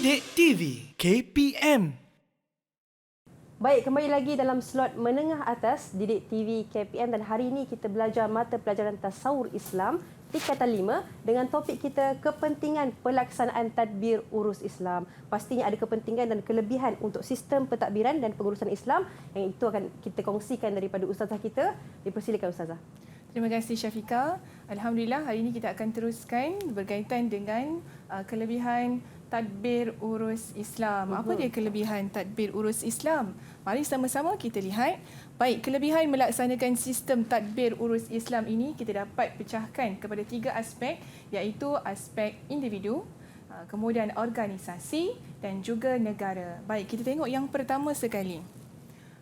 Didik TV KPM. Baik, kembali lagi dalam slot menengah atas Didik TV KPM dan hari ini kita belajar mata pelajaran Tasawur Islam tingkatan 5 dengan topik kita kepentingan pelaksanaan tadbir urus Islam. Pastinya ada kepentingan dan kelebihan untuk sistem pentadbiran dan pengurusan Islam yang itu akan kita kongsikan daripada ustazah kita. Dipersilakan ustazah. Terima kasih Syafiqah. Alhamdulillah hari ini kita akan teruskan berkaitan dengan kelebihan tadbir urus Islam. Apa dia kelebihan tadbir urus Islam? Mari sama-sama kita lihat. Baik, kelebihan melaksanakan sistem tadbir urus Islam ini kita dapat pecahkan kepada 3 aspek, iaitu aspek individu, kemudian organisasi dan juga negara. Baik, kita tengok yang pertama sekali.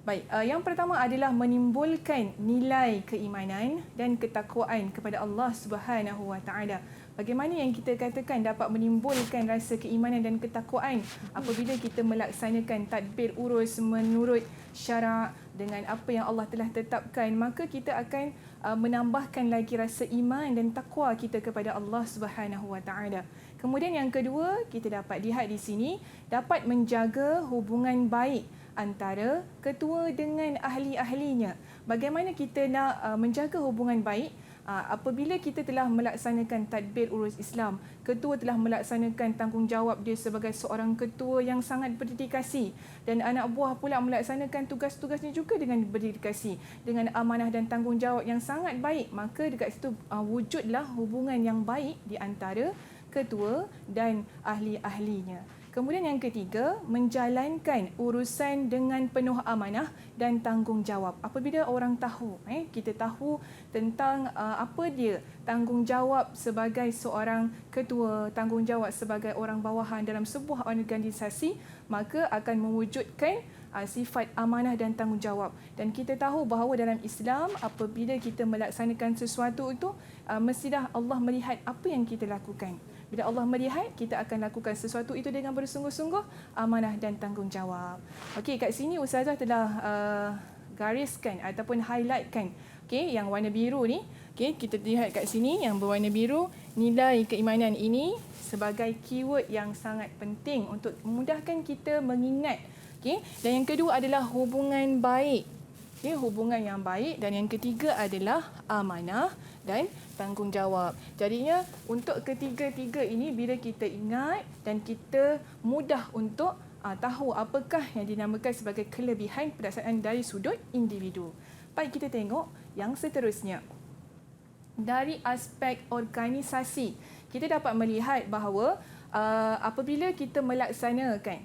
Baik, yang pertama adalah menimbulkan nilai keimanan dan ketakwaan kepada Allah Subhanahu Wa Taala. Bagaimana yang kita katakan dapat menimbulkan rasa keimanan dan ketakwaan apabila kita melaksanakan tadbir urus menurut syarak dengan apa yang Allah telah tetapkan, maka kita akan menambahkan lagi rasa iman dan takwa kita kepada Allah Subhanahu Wa Taala. Kemudian yang kedua, kita dapat lihat di sini dapat menjaga hubungan baik antara ketua dengan ahli-ahlinya. Bagaimana kita nak menjaga hubungan baik apabila kita telah melaksanakan tadbir urus Islam, ketua telah melaksanakan tanggungjawab dia sebagai seorang ketua yang sangat berdedikasi dan anak buah pula melaksanakan tugas-tugasnya juga dengan berdedikasi, dengan amanah dan tanggungjawab yang sangat baik, maka dekat situ wujudlah hubungan yang baik di antara ketua dan ahli-ahlinya. Kemudian yang ketiga, menjalankan urusan dengan penuh amanah dan tanggungjawab. Apabila orang tahu, kita tahu tentang apa dia tanggungjawab sebagai seorang ketua, tanggungjawab sebagai orang bawahan dalam sebuah organisasi, maka akan mewujudkan sifat amanah dan tanggungjawab. Dan kita tahu bahawa dalam Islam apabila kita melaksanakan sesuatu itu, mestilah Allah melihat apa yang kita lakukan. Bila Allah melihat, kita akan lakukan sesuatu itu dengan bersungguh-sungguh, amanah dan tanggungjawab. Okey, kat sini Ustazah telah gariskan ataupun highlightkan yang warna biru ni. Okey, kita lihat kat sini yang berwarna biru, nilai keimanan ini sebagai keyword yang sangat penting untuk memudahkan kita mengingat. Okey, dan yang kedua adalah hubungan baik. Hubungan yang baik, dan yang ketiga adalah amanah dan tanggungjawab. Jadinya untuk ketiga-tiga ini bila kita ingat dan kita mudah untuk tahu apakah yang dinamakan sebagai kelebihan pelaksanaan dari sudut individu. Baik, kita tengok yang seterusnya. Dari aspek organisasi, kita dapat melihat bahawa apabila kita melaksanakan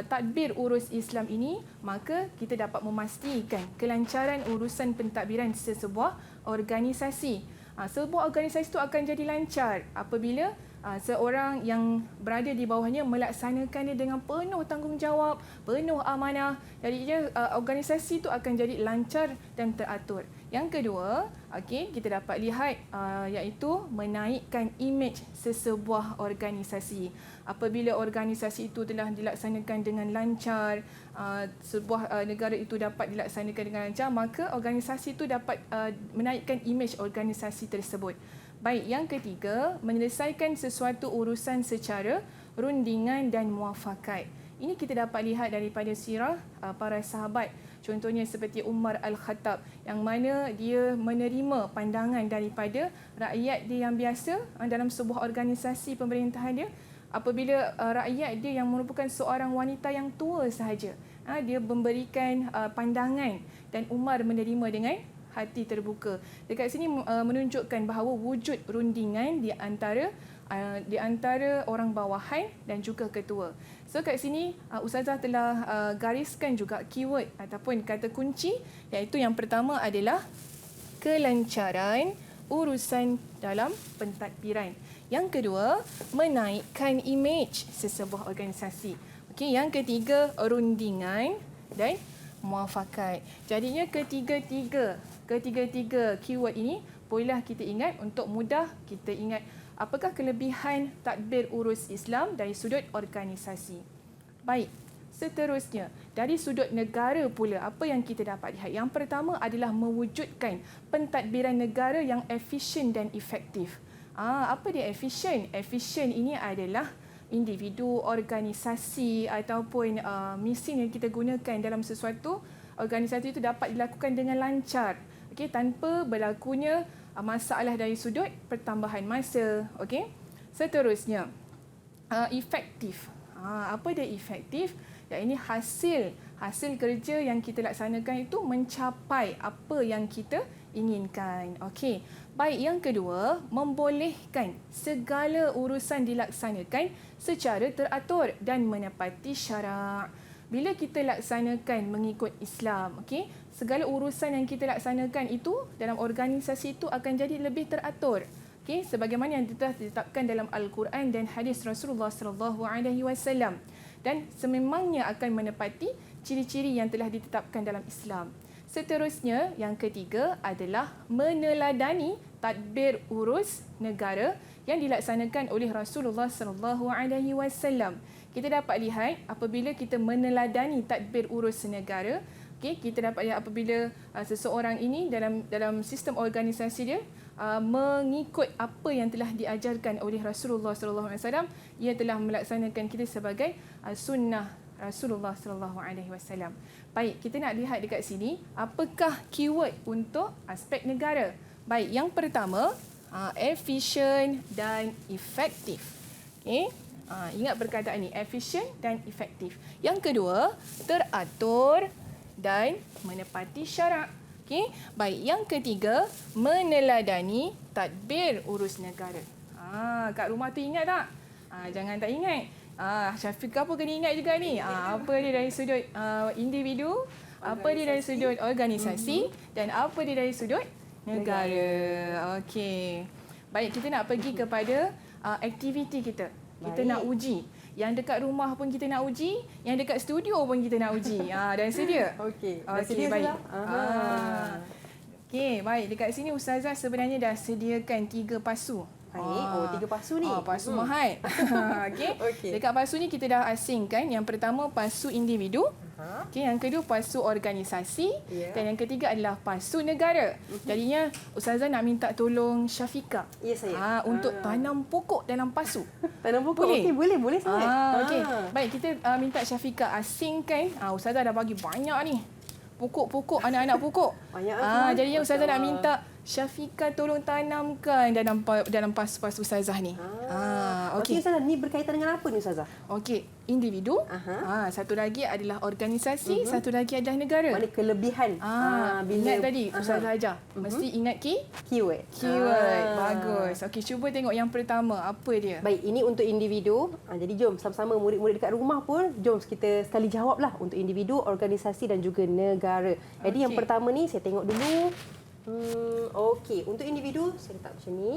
tadbir urus Islam ini, maka kita dapat memastikan kelancaran urusan pentadbiran sesebuah organisasi. Sebuah organisasi itu akan jadi lancar apabila seorang yang berada di bawahnya melaksanakannya dengan penuh tanggungjawab, penuh amanah. Jadinya organisasi itu akan jadi lancar dan teratur. Yang kedua, kita dapat lihat iaitu menaikkan imej sesebuah organisasi. Apabila organisasi itu telah dilaksanakan dengan lancar, sebuah negara itu dapat dilaksanakan dengan lancar, maka organisasi itu dapat menaikkan imej organisasi tersebut. Baik, yang ketiga, menyelesaikan sesuatu urusan secara rundingan dan muafakat. Ini kita dapat lihat daripada sirah para sahabat. Contohnya seperti Umar Al-Khattab, yang mana dia menerima pandangan daripada rakyat dia yang biasa dalam sebuah organisasi pemerintahan dia. Apabila rakyat dia yang merupakan seorang wanita yang tua sahaja, dia memberikan pandangan dan Umar menerima dengan hati terbuka. Dekat sini menunjukkan bahawa wujud rundingan di antara orang bawahan dan juga ketua. So kat sini Ustazah telah gariskan juga keyword ataupun kata kunci, iaitu yang pertama adalah kelancaran urusan dalam pentadbiran. Yang kedua, menaikkan imej sesebuah organisasi. Okey, yang ketiga, rundingan dan muafakat. Jadinya ketiga-tiga keyword ini bolehlah kita ingat untuk mudah kita ingat apakah kelebihan tadbir urus Islam dari sudut organisasi. Baik, seterusnya dari sudut negara pula apa yang kita dapat lihat? Yang pertama adalah mewujudkan pentadbiran negara yang efisien dan efektif. Apa dia efisien? Efisien ini adalah individu, organisasi ataupun mesin yang kita gunakan dalam sesuatu, organisasi itu dapat dilakukan dengan lancar, okey, tanpa berlakunya masalah dari sudut pertambahan masa. Okey. Seterusnya, efektif. Apa dia efektif? Ya, ini hasil kerja yang kita laksanakan itu mencapai apa yang kita inginkan. Okey. Baik, yang kedua, membolehkan segala urusan dilaksanakan secara teratur dan menepati syarak. Bila kita laksanakan mengikut Islam, okey, segala urusan yang kita laksanakan itu dalam organisasi itu akan jadi lebih teratur. Okey, sebagaimana yang telah ditetapkan dalam Al-Quran dan hadis Rasulullah sallallahu alaihi wasallam, dan sememangnya akan menepati ciri-ciri yang telah ditetapkan dalam Islam. Seterusnya, yang ketiga adalah meneladani tadbir urus negara yang dilaksanakan oleh Rasulullah sallallahu alaihi wasallam. Kita dapat lihat apabila kita meneladani tadbir urus negara, okey, kita dapat lihat apabila seseorang ini dalam sistem organisasi dia mengikut apa yang telah diajarkan oleh Rasulullah sallallahu alaihi wasallam, ia telah melaksanakan kita sebagai sunnah Rasulullah sallallahu alaihi wasallam. Baik, kita nak lihat dekat sini apakah keyword untuk aspek negara. Baik, yang pertama, efisien dan efektif. Okey. Ingat perkataan ni, efisien dan efektif. Yang kedua, teratur dan menepati syarak. Okey. Baik, yang ketiga, meneladani tadbir urus negara. Kat rumah tu ingat tak? Jangan tak ingat. Syafiqah pun kena ingat juga ni. Apa dia dari sudut individu, apa dia dari sudut organisasi, dan apa dia dari sudut negara. Okey. Baik, kita nak pergi kepada aktiviti kita. Kita nak uji. Yang dekat rumah pun kita nak uji, yang dekat studio pun kita nak uji. Dan sedia? Okey. Okey, baik. Okey, baik. Dekat sini Ustazah sebenarnya dah sediakan 3 pasu. Baik. 3 pasu ni. Pasu Mahat. Okey. Okey. Dekat pasu ni kita dah asingkan. Yang pertama pasu individu. Okey, yang kedua pasu organisasi, dan yang ketiga adalah pasu negara. Jadinya Ustazah nak minta tolong Syafiqah. Ya, saya. Untuk tanam pokok dalam pasu. Tanam pokok. Boleh? Okey, boleh sangat. Okey. Baik, kita minta Syafiqah asingkan. Ustazah dah bagi banyak ni. Pokok-pokok, anak-anak pokok. Banyak jadinya Ustazah nak minta Syafiqah tolong tanamkan dalam pasu-pasu Ustazah ni. Okey, Ustazah, ni berkaitan dengan apa ni, Ustazah? Okey, individu. Satu lagi adalah organisasi, satu lagi adalah negara. Mana kelebihan? Ingat tadi Ustazah ajar. Mesti ingat keyword. Bagus. Okey, cuba tengok yang pertama. Apa dia? Baik, ini untuk individu. Jadi jom sama-sama murid-murid dekat rumah pun, jom kita sekali jawablah untuk individu, organisasi dan juga negara. Jadi yang pertama ni saya tengok dulu. Okey, untuk individu saya letak macam ni.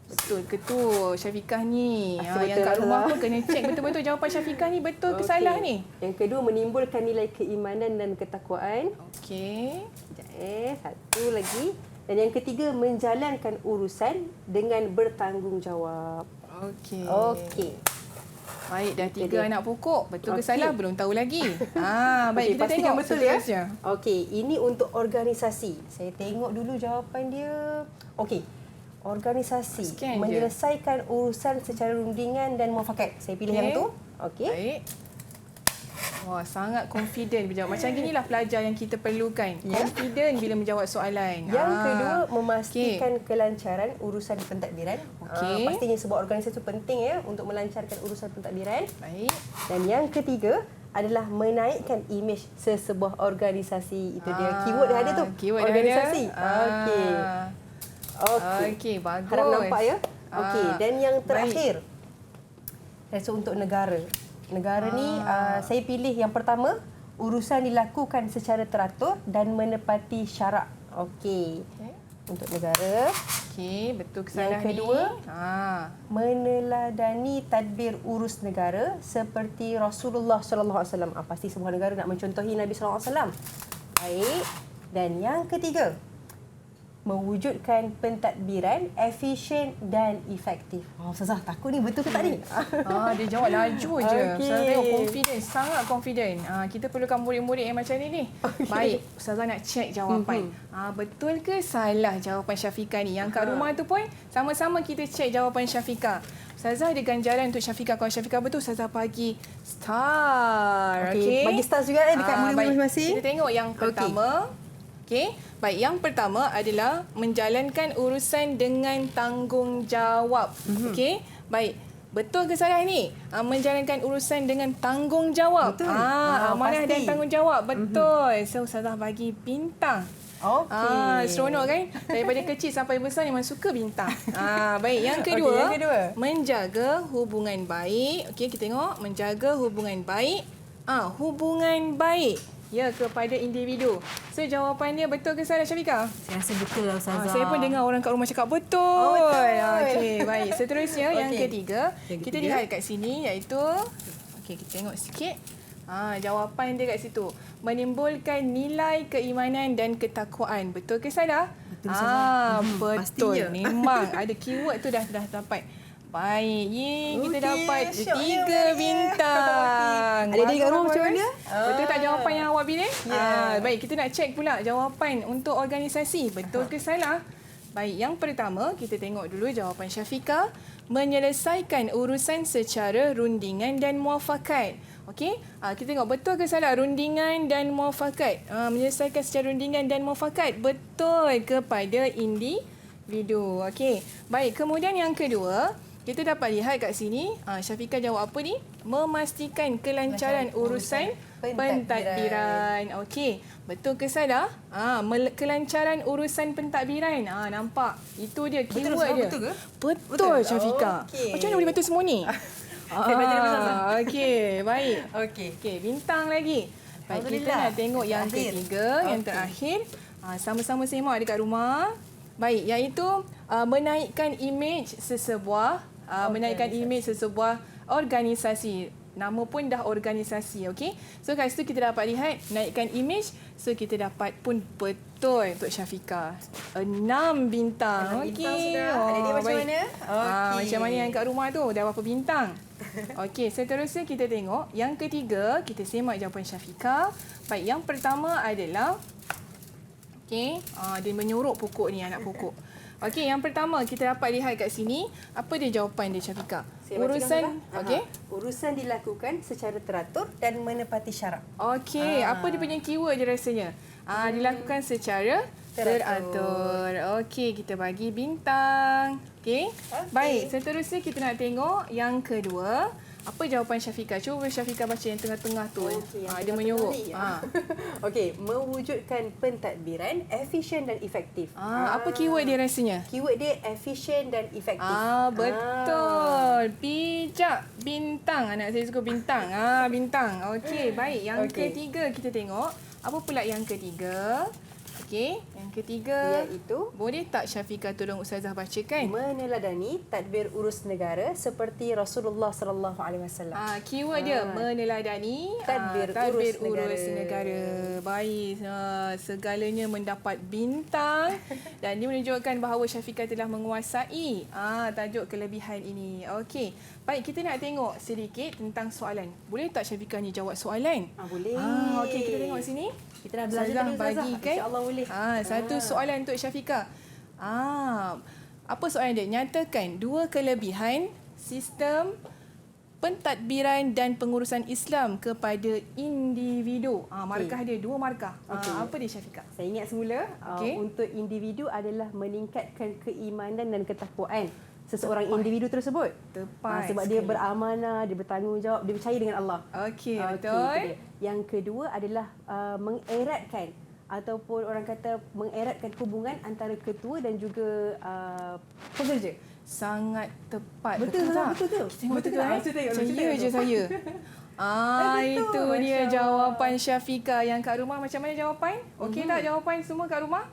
Betul ke tu Syafiqah ni? Yang kat betul rumah lah. pun kena cek betul-betul jawapan Syafiqah ni betul ke salah ni? Yang kedua, menimbulkan nilai keimanan dan ketakwaan. Okey. Sekejap, satu lagi. Dan yang ketiga, menjalankan urusan dengan bertanggungjawab. Okey. Baik, dah 3 anak pokok. Betul ke salah belum tahu lagi. Baik, kita pastikan tengok betul seterusnya. Okey, ini untuk organisasi. Saya tengok dulu jawapan dia. Okey. Organisasi menyelesaikan urusan secara rundingan dan muafakat. Saya pilih yang tu. Okey. Baik. Wah, sangat confident berjawab. Macam ginilah pelajar yang kita perlukan. Confident bila menjawab soalan. Yang kedua, memastikan kelancaran urusan pentadbiran. Pastinya sebuah organisasi itu penting ya untuk melancarkan urusan pentadbiran. Baik. Dan yang ketiga adalah menaikkan imej sesebuah organisasi. Itu dia keyword dia ada tu. Keyword organisasi. Okey. Okey, bagus. Harap nampak ya. Okey, dan yang terakhir. Rasa untuk negara. Negara ni saya pilih yang pertama, urusan dilakukan secara teratur dan menepati syarak. Okey. Untuk negara. Okey, betul ke salah ni? Yang kedua, meneladani tadbir urus negara seperti Rasulullah sallallahu alaihi wasallam. Pasti semua negara nak mencontohi Nabi sallallahu alaihi wasallam. Baik. Dan yang ketiga, mewujudkan pentadbiran efisien dan efektif. Ustazah, takut ni betul ke tak ni? Dia jawab laju je. Ustazah tengok confident, sangat confident. Kita perlukan murid-murid yang macam ni. Baik, Ustazah nak check jawapan. Betul ke salah jawapan Syafiqah ni? Yang kat rumah tu pun sama-sama kita check jawapan Syafiqah. Ustazah ada ganjaran untuk Syafiqah. Kalau Syafiqah betul, Ustazah bagi star. Okey. Bagi stars juga dekat murid-murid baik. masing-masing. Kita tengok yang pertama. Okey. Baik, yang pertama adalah menjalankan urusan dengan tanggungjawab. Okey. Baik. Betul ke salah ni? Menjalankan urusan dengan tanggungjawab. Betul. Amanah dan Pasti. tanggungjawab. Betul. So, Ustazah bagi bintang. Okey. Seronok kan? Daripada kecil sampai besar memang suka bintang. Baik, yang kedua, Okey, yang kedua. menjaga hubungan baik. Okey, kita tengok menjaga hubungan baik. Hubungan baik ya kepada individu. So jawapan dia betul ke salah, Syafiqah? Saya rasa betul lah Ustazah. Saya pun dengar orang kat rumah cakap betul. betul. Okey, baik. Seterusnya yang Okey. ketiga, Yang kita ketiga. lihat kat sini iaitu okey, kita tengok sikit. Jawapan dia kat situ. Menimbulkan nilai keimanan dan ketakwaan. Betul ke salah? Betul, Ustazah. Betul. Pastinya. Memang ada keyword tu dah dapat. Baik, kita Okey, dapat syoknya 3 Maria. bintang. Adik-adik kat rumah Bagus, macam bagus. mana? Betul tak jawapan yang awak pilih? Ya. Baik, kita nak cek pula jawapan untuk organisasi. Betul ke salah? Baik, yang pertama kita tengok dulu jawapan Syafiqah. Menyelesaikan urusan secara rundingan dan muafakat. Okey, kita tengok betul ke salah rundingan dan muafakat. Menyelesaikan secara rundingan dan muafakat. Betul kepada individu. Okey, baik. Kemudian yang kedua, kita dapat lihat kat sini, Syafiqah jawab apa ni? Memastikan kelancaran urusan pentadbiran. Okey, betul ke salah? Kelancaran urusan pentadbiran. Nampak? Itu dia keyword dia. Betul ke? Betul, Syafiqah. Okey. Macam mana boleh betul semua ni? Saya belajar daripada Ustazah. Okey, baik. Okey. Okey, bintang lagi. Baik, kita Alhamdulillah. nak tengok yang Terakhir. ketiga, yang Okey. terakhir. Sama-sama semak dekat rumah. Baik, iaitu menaikkan imej sesebuah organisasi. Nama pun dah organisasi, okey. So kat situ kita dapat lihat naikkan imej. So kita dapat pun betul untuk Syafiqah. 6 bintang. 6 bintang Okey. sudah. Adik-adik macam baik. mana? Okey. Macam mana yang kat rumah tu? Dah berapa bintang? Okey, seterusnya kita tengok yang ketiga, kita semak jawapan Syafiqah. Baik, yang pertama adalah okey, dia menyorok pokok ni, anak pokok. Okey, yang pertama kita dapat lihat kat sini, apa dia jawapan dia, Syafiqah? Saya bacakan Urusan, dulu. okey. Urusan dilakukan secara teratur dan menepati syarat. Okey, apa dia punya keyword dia rasanya? Dilakukan secara teratur. Okey, kita bagi bintang. Okey. Baik, seterusnya kita nak tengok yang kedua. Apa jawapan Syafiqah? Cuba Syafiqah baca yang tengah-tengah tu. Okey, yang Dia menyorok. tengah-tengah ni. Okey, mewujudkan pentadbiran efisien dan efektif. Apa keyword dia rasanya? Keyword dia efisien dan efektif. Betul. Bijak. Bintang. Anak saya suka bintang. Bintang. Okey, baik. Yang Okey. ketiga kita tengok. Apa pula yang ketiga? Okey, yang ketiga. Iaitu Boleh tak Syafiqah tolong Ustazah bacakan? meneladani tadbir urus negara seperti Rasulullah sallallahu alaihi wasallam. Keyword dia meneladani Tadbir urus negara. Baik, segalanya mendapat bintang dan dia menunjukkan bahawa Syafiqah telah menguasai tajuk kelebihan ini. Okey. Baik, kita nak tengok sedikit tentang soalan. Boleh tak Syafiqah ni jawab soalan? Boleh. Okey, kita tengok sini. Kita dah belajar Ustazah tadi Ustazah. bagikan. InsyaAllah boleh. Satu soalan untuk Syafiqah. Apa soalan dia? Nyatakan dua kelebihan sistem pentadbiran dan pengurusan Islam kepada individu. Markah dia, 2 markah. Okey. Apa dia Syafiqah? Saya ingat semula, Okey. untuk individu adalah meningkatkan keimanan dan ketakwaan seseorang individu tersebut. Tepat Sebab dia sekali. beramanah, dia bertanggungjawab, dia percaya dengan Allah. Okey, Okey, betul. itu dia. Yang kedua adalah mengeratkan ataupun orang kata mengeratkan hubungan antara ketua dan juga pekerja. Sangat tepat. Betul tak? betul tu. Kita tengok Betul betul tak? eh? Saya tengok, Percaya saya je tengok. saya. Betul, Itu dia Masya Allah. jawapan Syafiqah. Yang kat rumah macam mana jawapan? Okey tak jawapan semua kat rumah?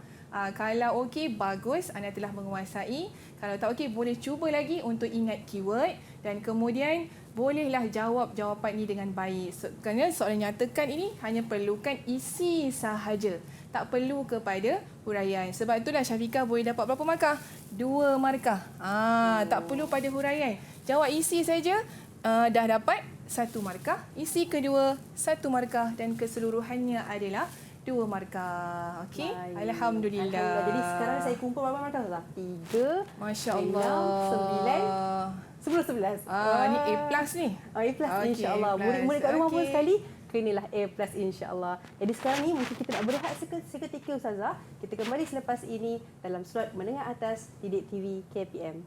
Kalau okey, bagus, anda telah menguasai. Kalau tak okey, boleh cuba lagi untuk ingat keyword dan kemudian bolehlah jawab jawapan ini dengan baik. Kerana soalan nyatakan ini hanya perlukan isi sahaja. Tak perlu kepada huraian. Sebab itulah Syafiqah boleh dapat berapa markah? 2 markah. Tak perlu pada huraian. Jawab isi saja dah dapat 1 markah. Isi kedua 1 markah dan keseluruhannya adalah 2 markah. Okey? Baik. Alhamdulillah. Jadi sekarang saya kumpul berapa markah Ustazah? 3, Masya 6, Allah. 9, 10 11. Ni A+ ni. A plus Okey, insya-Allah. A+. Murid-murid kat rumah pun Okey. sekali klinilah A plus insya-Allah. Jadi sekarang ni mungkin kita nak berehat seketika Ustazah. Kita kembali selepas ini dalam slot menengah atas Didik TV KPM.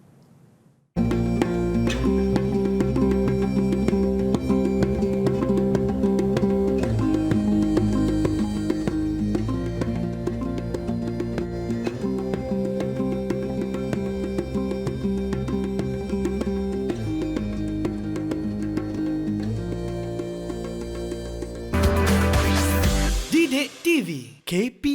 Didik TV KPM.